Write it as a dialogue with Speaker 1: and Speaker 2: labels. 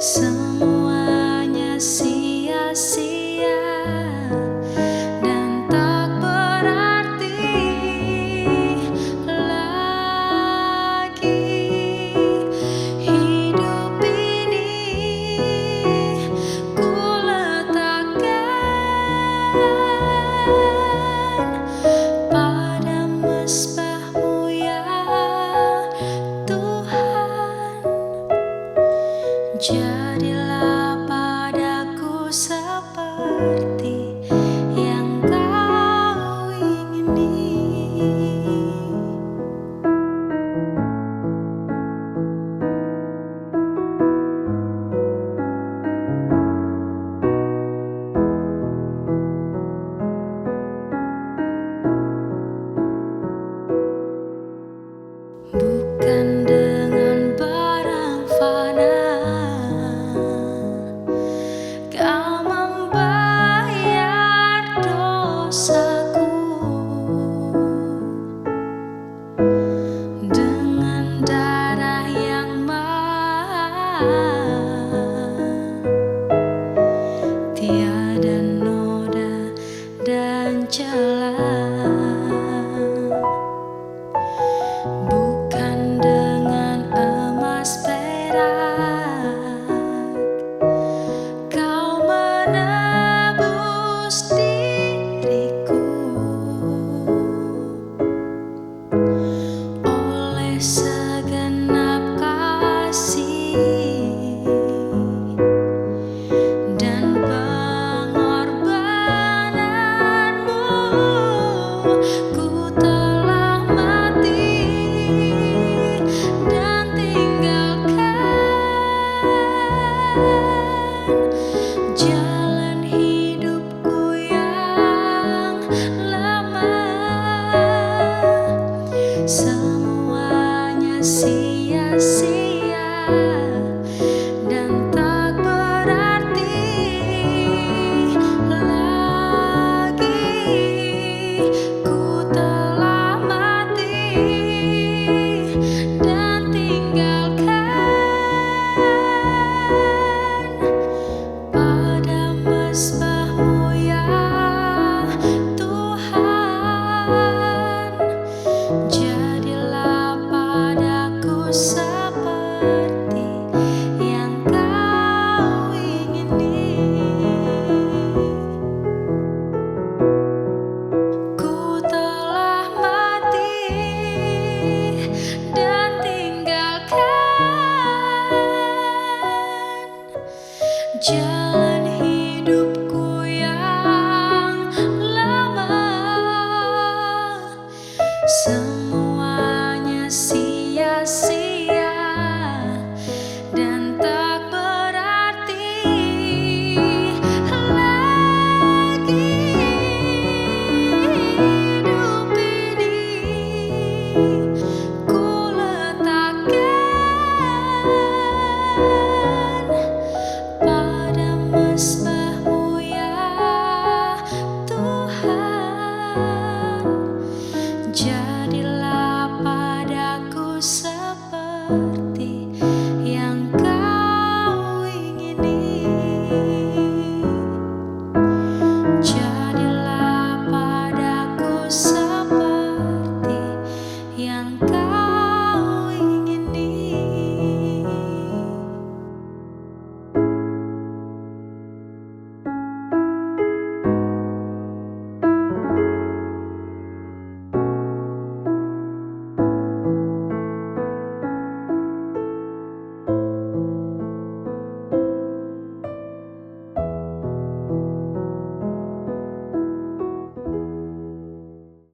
Speaker 1: Semuanya sia-sia dan tak berarti lagi. Hidup ini ku letakkan pada mesbah-Mu ya Tuhan. Jadilah padaku seperti yang Kau ingini. Bukan dengan barang fana Kau membayar dosaku, dengan darah yang mahal, tiada noda dan celah. Bukan dengan emas perak Kau menebus diriku, oleh segenap kasih dan pengorbananmu. Ku telah mati dan tinggalkan jalan hidupku yang lama. Semuanya sia-sia dan tak berarti lagi. Ku telah mati dan tinggalkan pada mesbah-Mu ya Tuhan. Jadilah padaku seperti yang Kau ingini. Ku telah mati dan tinggalkan